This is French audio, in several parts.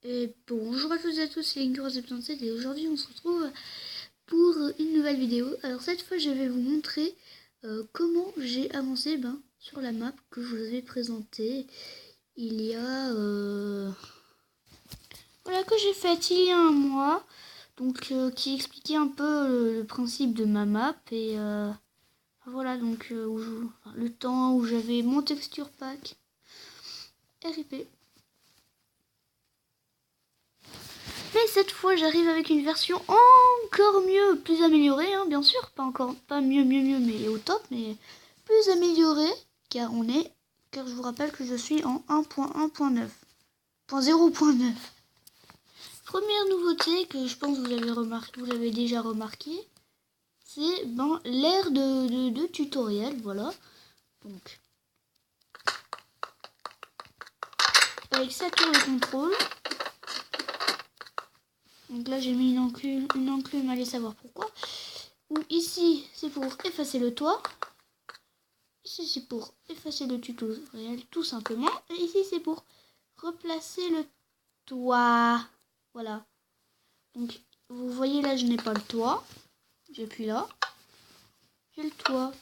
Et bonjour à tous et à tous, c'est Link77 et aujourd'hui on se retrouve pour une nouvelle vidéo. Alors cette fois je vais vous montrer comment j'ai avancé sur la map que je vous avais présentée il y a... Voilà, que j'ai faite il y a un mois. Donc qui expliquait un peu le principe de ma map et voilà donc le temps où j'avais mon texture pack RIP. Mais cette fois, j'arrive avec une version encore mieux, plus améliorée, hein, bien sûr. Pas mieux, mais au top, mais plus améliorée, car je vous rappelle que je suis en 1.1.9, 0.9. Première nouveauté que je pense que vous l'avez déjà remarqué, c'est l'ère de tutoriel, voilà. Donc, avec ça tour de contrôle. Donc là, j'ai mis une enclume, allez savoir pourquoi. Ou ici, c'est pour effacer le toit. Ici, c'est pour effacer le tutoriel, tout simplement. Et ici, c'est pour replacer le toit. Voilà. Donc, vous voyez là, je n'ai pas le toit. J'appuie là. J'ai le toit.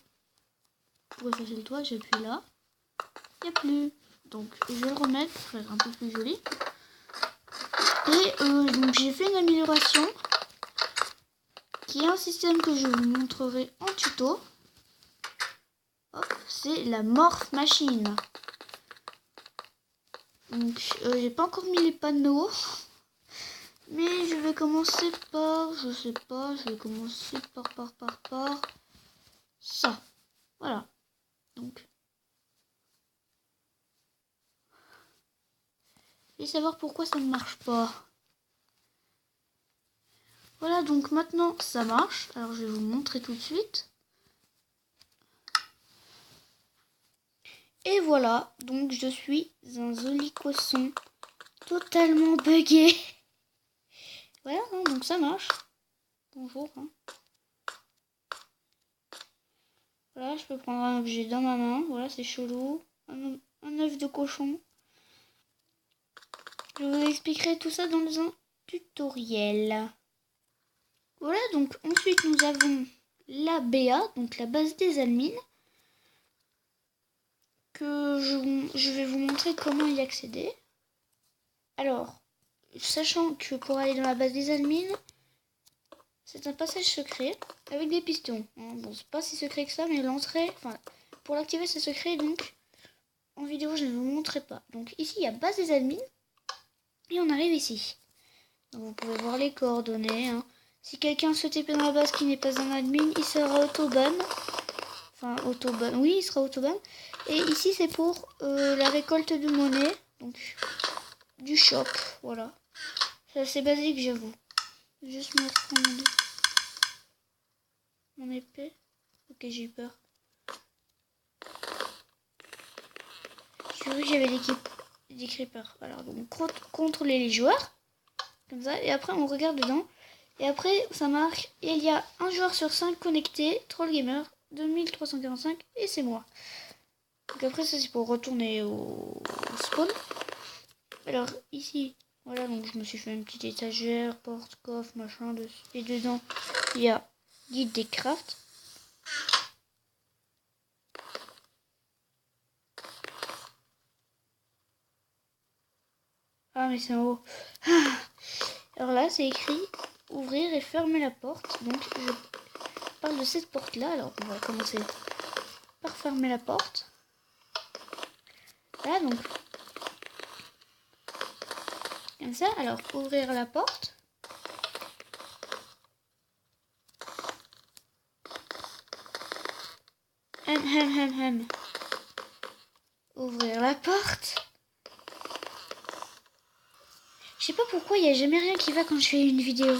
Pour effacer le toit, j'appuie là. Il n'y a plus. Donc, je vais le remettre pour faire un peu plus joli. Et donc, j'ai fait une amélioration qui est un système que je vous montrerai en tuto. C'est la morph machine. Donc j'ai pas encore mis les panneaux, mais je vais commencer par, je sais pas, je vais commencer par ça. Voilà. Donc je vais savoir pourquoi ça ne marche pas. Voilà, donc maintenant ça marche. Alors je vais vous montrer tout de suite. Et voilà, donc je suis un zolicosson totalement buggé. Voilà, hein, donc ça marche. Bonjour. Hein. Voilà, je peux prendre un objet dans ma main. Voilà, c'est chelou. Un œuf de cochon. Je vous expliquerai tout ça dans un tutoriel. Voilà, donc ensuite nous avons la BA, donc la base des admins, que je vais vous montrer comment y accéder. Alors, sachant que pour aller dans la base des admins, c'est un passage secret avec des pistons. Bon, c'est pas si secret que ça, mais l'entrée, pour l'activer c'est secret, donc en vidéo je ne vous montrerai pas. Donc ici il y a base des admins, et on arrive ici. Donc, vous pouvez voir les coordonnées. Hein. Si quelqu'un se TP dans la base qui n'est pas un admin, il sera autoban. Enfin, autoban. Oui, il sera autoban. Et ici, c'est pour la récolte de monnaie. Donc, du shop. Voilà. C'est assez basique, j'avoue. Juste me reprendre mon épée. Ok, j'ai eu peur. J'ai vu que j'avais des creepers. Alors, donc, contrôler les joueurs. Comme ça. Et après, on regarde dedans. Et après, ça marque. Et il y a un joueur sur 5 connecté. Troll Gamer. 2345. Et c'est moi. Donc après, ça c'est pour retourner au spawn. Alors ici, voilà, donc je me suis fait une petite étagère, porte, coffre, machin. Et dedans, il y a guide des crafts. Ah, mais c'est en haut. Alors là, c'est écrit ouvrir et fermer la porte. Donc je parle de cette porte-là. Alors on va commencer par fermer la porte. Voilà, donc comme ça. Alors ouvrir la porte. Ouvrir la porte. Je sais pas pourquoi il n'y a jamais rien qui va quand je fais une vidéo.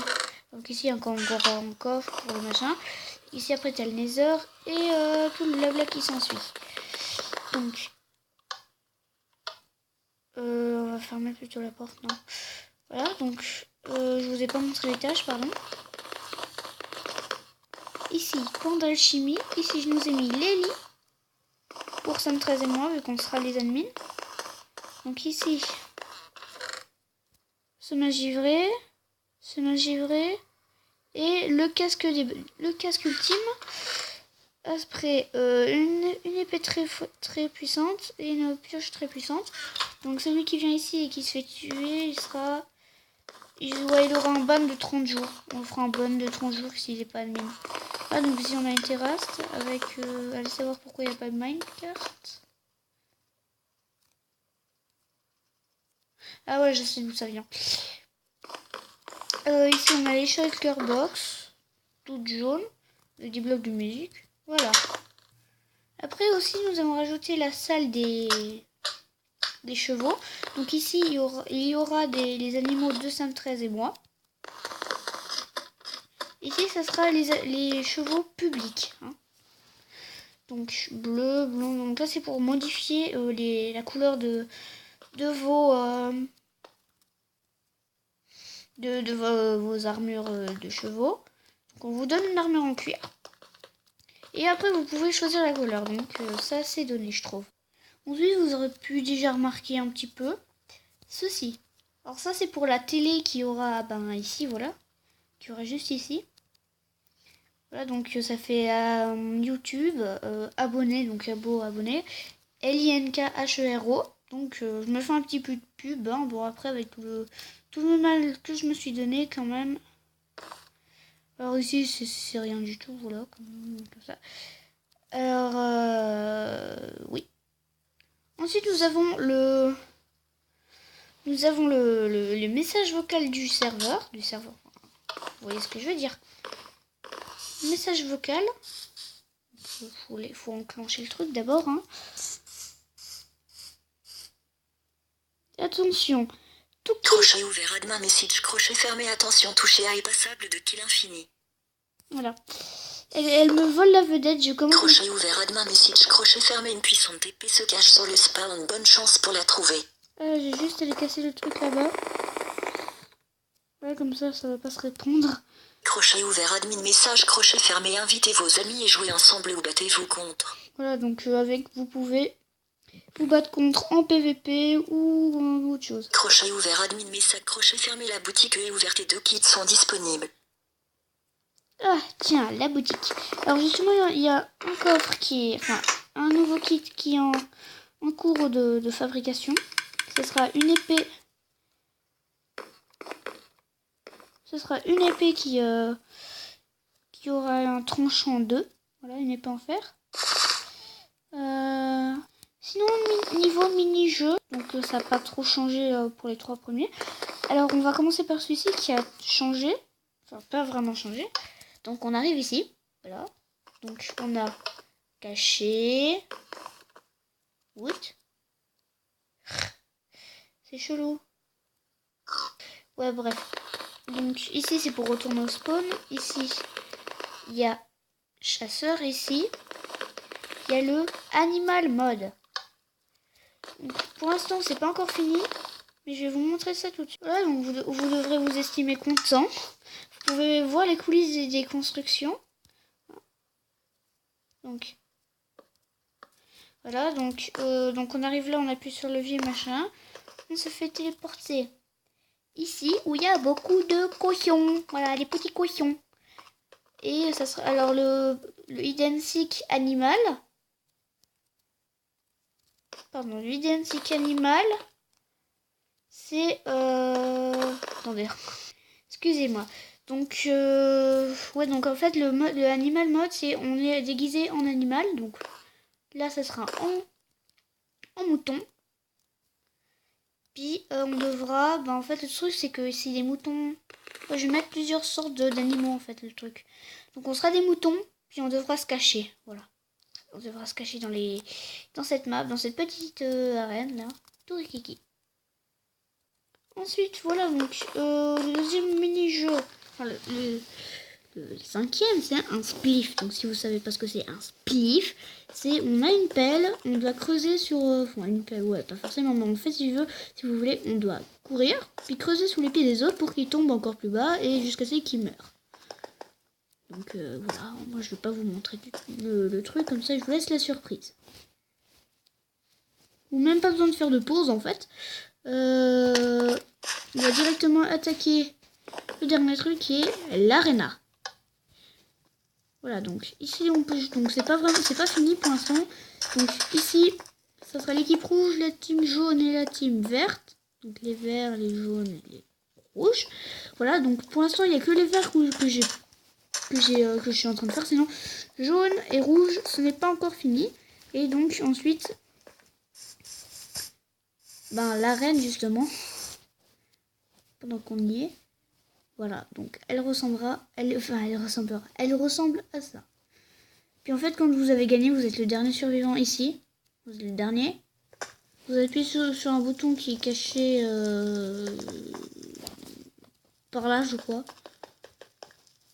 Donc ici encore un coffre pour le machin. Ici après t'as le nether et tout le blabla qui s'ensuit. Donc on va fermer plutôt la porte, non. Voilà, donc je vous ai pas montré les tâches, pardon. Ici, point d'alchimie. Ici je nous ai mis les lits. Pour Sam 13 et moi, vu qu'on sera les admins. Donc ici, semelle givrée, et le casque ultime. Après, une épée très puissante et une pioche très puissante. Donc celui qui vient ici et qui se fait tuer, il aura un ban de 30 jours. On fera un ban de 30 jours s'il n'est pas admin. Ah, donc ici on a une terrasse avec... allez savoir pourquoi il n'y a pas de minecart. Ah ouais, je sais d'où ça vient. Ici on a les shulker box, toutes jaunes, avec des blocs de musique. Voilà. Après aussi nous avons rajouté la salle des chevaux. Donc ici il y aura les animaux de Sam 13 et moi. Ici ça sera les chevaux publics. Hein. Donc bleu, blanc. Donc là c'est pour modifier la couleur de vos armures de chevaux. Donc on vous donne une armure en cuir. Et après vous pouvez choisir la couleur. Donc ça c'est donné je trouve. Ensuite vous aurez pu déjà remarquer un petit peu ceci. Alors ça c'est pour la télé qui aura ici voilà. Qui aura juste ici. Voilà donc ça fait YouTube abonné donc abonné LINKHERO. Donc je me fais un petit peu de pub. Hein. Bon après avec tout le mal que je me suis donné quand même. Alors ici c'est rien du tout voilà comme ça. Alors oui. Ensuite nous avons le message vocal du serveur. Vous voyez ce que je veux dire. Message vocal. Faut enclencher le truc d'abord. Hein. Attention. Crochet ouvert, admin message, crochet fermé, attention, toucher A est passable de kill infini. Voilà. Elle me vole la vedette, je commence... Crochet ouvert, admin message, crochet fermé, une puissante épée se cache sur le spawn, bonne chance pour la trouver. J'ai juste allé casser le truc là-bas. Ouais, comme ça va pas se répondre. Crochet ouvert, admin message, crochet fermé, invitez vos amis et jouez ensemble ou battez-vous contre. Voilà, donc vous pouvez vous battre contre en PVP ou en autre chose. Crochet ouvert, admin message, crochet fermé, la boutique est ouverte et 2 kits sont disponibles. Ah, tiens, la boutique. Alors justement, il y a un coffre un nouveau kit qui est en cours de fabrication. Ce sera une épée. Ce sera une épée qui aura un tranchant 2. Voilà, une épée en fer. Sinon, niveau mini-jeu, donc ça n'a pas trop changé pour les 3 premiers. Alors, on va commencer par celui-ci qui a changé. Enfin, pas vraiment changé. Donc, on arrive ici. Voilà. Donc, on a caché. What? C'est chelou. Ouais, bref. Donc, ici, c'est pour retourner au spawn. Ici, il y a chasseur. Ici, il y a le animal mode. Donc, pour l'instant, c'est pas encore fini. Mais je vais vous montrer ça tout de suite. Voilà, donc vous devrez vous estimer content. Vous pouvez voir les coulisses des constructions. Donc, voilà, donc on arrive là, on appuie sur le levier, machin. On se fait téléporter ici, où il y a beaucoup de cochons. Voilà, les petits cochons. Et ça sera, alors le hide and seek animal. Pardon, le hide and seek animal. C'est... Attendez. Excusez-moi. Donc, ouais, donc en fait, le animal mode, c'est on est déguisé en animal. Donc, là, ça sera en mouton. Puis, on devra... en fait, le truc, c'est que si les moutons... je vais mettre plusieurs sortes d'animaux, en fait, le truc. Donc, on sera des moutons, puis on devra se cacher. Voilà. On devra se cacher dans cette map, dans cette petite arène, là. Tout rikiki. Ensuite, voilà, donc, le deuxième mini-jeu, enfin, le cinquième, c'est un spliff. Donc, si vous savez pas ce que c'est un spliff, c'est on a une pelle, on doit creuser sur... enfin, une pelle, ouais, pas forcément, mais en fait, si vous voulez, on doit courir, puis creuser sous les pieds des autres pour qu'ils tombent encore plus bas et jusqu'à ce qu'ils meurent. Donc, voilà, moi, je vais pas vous montrer le truc, comme ça, je vous laisse la surprise. Ou même pas besoin de faire de pause, en fait. Là, va directement attaquer le dernier truc qui est l'arena. Voilà, donc ici on peut, donc c'est pas fini pour l'instant. Donc ici, ça sera l'équipe rouge, la team jaune et la team verte. Donc les verts, les jaunes et les rouges. Voilà, donc pour l'instant il n'y a que les verts que je suis en train de faire. Sinon jaune et rouge, ce n'est pas encore fini. Et donc ensuite, l'arène justement, pendant qu'on y est. Voilà, donc elle ressemble à ça. Puis en fait, quand vous avez gagné, vous êtes le dernier survivant ici. Vous êtes le dernier. Vous appuyez sur un bouton qui est caché par là, je crois.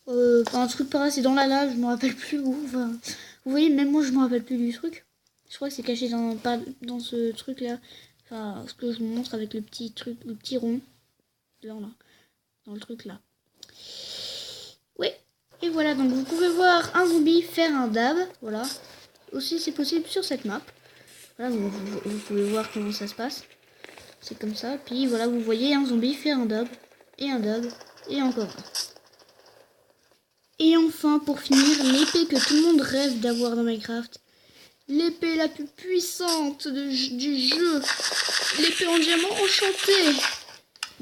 Un truc par là, c'est dans la lave, je me rappelle plus où. Enfin, vous voyez, même moi, je me rappelle plus du truc. Je crois que c'est caché dans ce truc-là. Enfin, ce que je vous montre avec le petit truc, le petit rond. Là. Dans le truc là. Oui. Et voilà, donc vous pouvez voir un zombie faire un dab. Voilà. Aussi c'est possible sur cette map. Voilà, vous pouvez voir comment ça se passe. C'est comme ça. Puis voilà, vous voyez un zombie faire un dab. Et un dab. Et encore un. Et enfin, pour finir, l'épée que tout le monde rêve d'avoir dans Minecraft. L'épée la plus puissante du jeu. L'épée en diamant enchanté.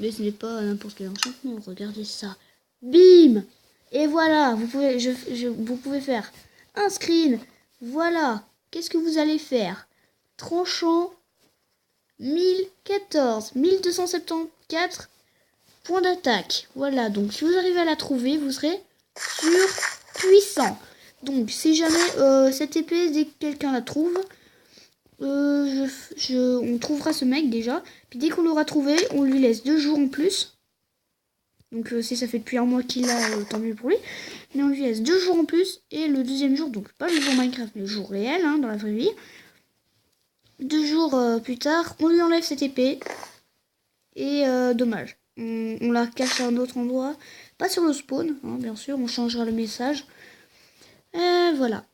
Mais ce n'est pas n'importe quel enchantement, regardez ça. Bim! Et voilà, vous pouvez faire un screen. Voilà, qu'est-ce que vous allez faire? Tranchant 1014, 1274 points d'attaque. Voilà, donc si vous arrivez à la trouver, vous serez surpuissant. Donc si jamais cette épée, dès que quelqu'un la trouve, on trouvera ce mec déjà. Puis dès qu'on l'aura trouvé, on lui laisse 2 jours en plus. Donc si ça fait depuis un mois qu'il a, tant mieux pour lui. Mais on lui laisse 2 jours en plus. Et le deuxième jour, donc pas le jour Minecraft, mais le jour réel, dans la vraie vie. 2 jours plus tard, on lui enlève cette épée. Et dommage. On la cache à un autre endroit. Pas sur le spawn, bien sûr. On changera le message. Voilà.